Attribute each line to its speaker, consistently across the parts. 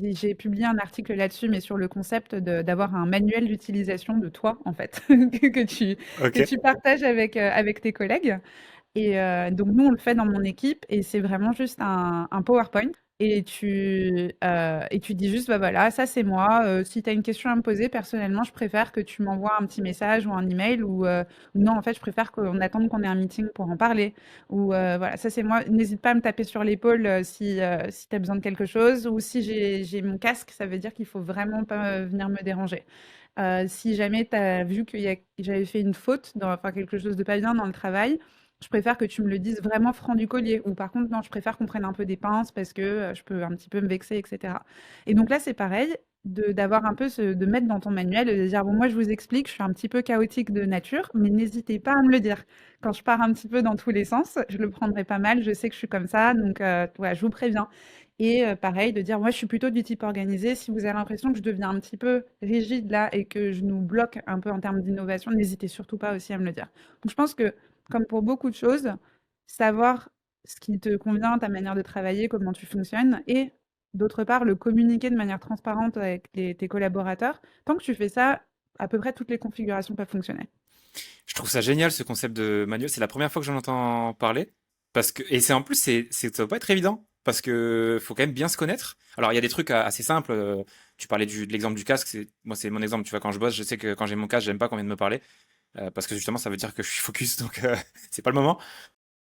Speaker 1: j'ai publié un article là-dessus, mais sur le concept d'avoir un manuel d'utilisation de toi, en fait, que
Speaker 2: Ok.
Speaker 1: tu partages avec tes collègues. Et donc nous, on le fait dans mon équipe et c'est vraiment juste un PowerPoint et tu dis juste: «Bah, voilà, ça c'est moi, si tu as une question à me poser, personnellement, je préfère que tu m'envoies un petit message ou un email ou non, en fait, je préfère qu'on attende qu'on ait un meeting pour en parler» ou voilà, ça c'est moi. N'hésite pas à me taper sur l'épaule, si tu as besoin de quelque chose ou si j'ai mon casque, ça veut dire qu'il faut vraiment pas, venir me déranger. Si jamais tu as vu j'avais fait une faute enfin quelque chose de pas bien dans le travail, je préfère que tu me le dises vraiment franc du collier. Ou par contre, non, je préfère qu'on prenne un peu des pinces parce que je peux un petit peu me vexer, etc. Et donc là, c'est pareil, d'avoir un peu de mettre dans ton manuel, de dire, bon, moi, je vous explique, je suis un petit peu chaotique de nature, mais n'hésitez pas à me le dire. Quand je pars un petit peu dans tous les sens, je le prendrai pas mal, je sais que je suis comme ça, donc voilà, je vous préviens. Et pareil, de dire, moi, je suis plutôt du type organisé. Si vous avez l'impression que je deviens un petit peu rigide là et que je nous bloque un peu en termes d'innovation, n'hésitez surtout pas aussi à me le dire. Donc, je pense que, comme pour beaucoup de choses, savoir ce qui te convient, ta manière de travailler, comment tu fonctionnes, et d'autre part, le communiquer de manière transparente avec tes collaborateurs. Tant que tu fais ça, à peu près toutes les configurations peuvent fonctionner.
Speaker 2: Je trouve ça génial ce concept de manuel. C'est la première fois que j'en entends parler. Parce que, et c'est en plus, ça doit pas être évident. Parce que faut quand même bien se connaître. Alors, il y a des trucs assez simples. Tu parlais de l'exemple du casque. Moi, c'est mon exemple. Tu vois, quand je bosse, je sais que quand j'ai mon casque, j'aime pas qu'on vienne me parler. Parce que justement, ça veut dire que je suis focus. Donc, c'est pas le moment.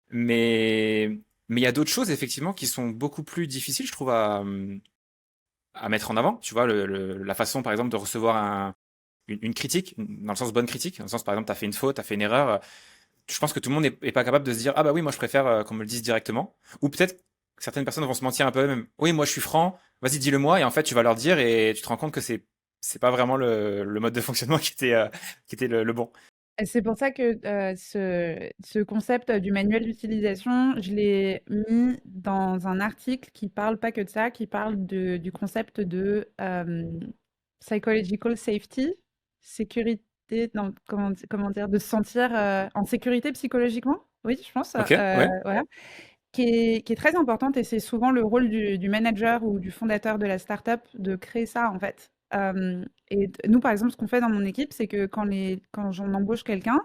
Speaker 2: Mais, mais il y a d'autres choses, effectivement, qui sont beaucoup plus difficiles, je trouve, à mettre en avant. Tu vois, la façon, par exemple, de recevoir une critique, dans le sens bonne critique, dans le sens, par exemple, tu as fait une faute, tu as fait une erreur. Je pense que tout le monde n'est pas capable de se dire, ah bah oui, moi je préfère qu'on me le dise directement. Ou peut-être que certaines personnes vont se mentir un peu même. Oui, moi je suis franc, vas-y, dis-le moi. Et en fait, tu vas leur dire et tu te rends compte que c'est pas vraiment le mode de fonctionnement qui était le bon.
Speaker 1: Et c'est pour ça que ce concept du manuel d'utilisation, je l'ai mis dans un article qui parle pas que de ça, qui parle du concept de psychological safety, sécurité, non, comment dire, de se sentir en sécurité psychologiquement. Oui, je pense,
Speaker 2: Ok, ouais.
Speaker 1: voilà, qui est très importante et c'est souvent le rôle du manager ou du fondateur de la startup de créer ça en fait. Nous, par exemple, ce qu'on fait dans mon équipe, c'est que quand j'en embauche quelqu'un,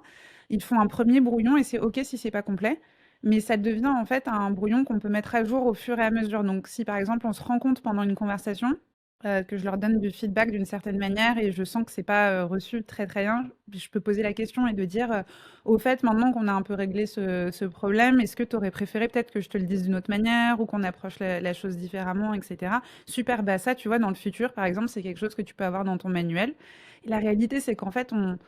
Speaker 1: ils font un premier brouillon et c'est OK si c'est pas complet, mais ça devient en fait un brouillon qu'on peut mettre à jour au fur et à mesure. Donc, si par exemple on se rend compte pendant une conversation que je leur donne du feedback d'une certaine manière et je sens que c'est pas reçu très très bien, je peux poser la question et de dire au fait, maintenant qu'on a un peu réglé ce problème, est-ce que tu aurais préféré peut-être que je te le dise d'une autre manière ou qu'on approche la chose différemment, etc. Super, bah ça, tu vois, dans le futur, par exemple, c'est quelque chose que tu peux avoir dans ton manuel. Et la réalité, c'est qu'en fait, on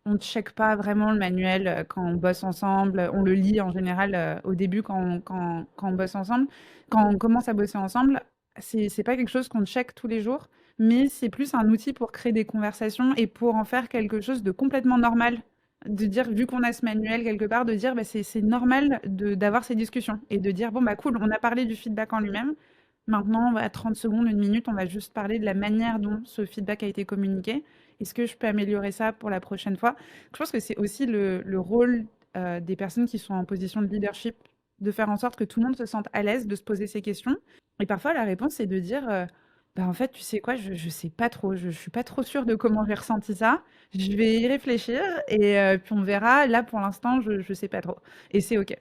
Speaker 1: ne check pas vraiment le manuel quand on bosse ensemble. On le lit en général au début quand on bosse ensemble. Quand on commence à bosser ensemble, c'est pas quelque chose qu'on check tous les jours, mais c'est plus un outil pour créer des conversations et pour en faire quelque chose de complètement normal. De dire, vu qu'on a ce manuel quelque part, de dire, bah, c'est normal d'avoir ces discussions et de dire, bon, bah cool, on a parlé du feedback en lui-même. Maintenant, à 30 secondes, une minute, on va juste parler de la manière dont ce feedback a été communiqué. Est-ce que je peux améliorer ça pour la prochaine fois? Je pense que c'est aussi le rôle des personnes qui sont en position de leadership, de faire en sorte que tout le monde se sente à l'aise de se poser ces questions. Et parfois, la réponse, c'est de dire, bah, en fait, tu sais quoi, je sais pas trop, je suis pas trop sûre de comment j'ai ressenti ça. Je vais y réfléchir et puis on verra. Là, pour l'instant, je sais pas trop. Et c'est OK.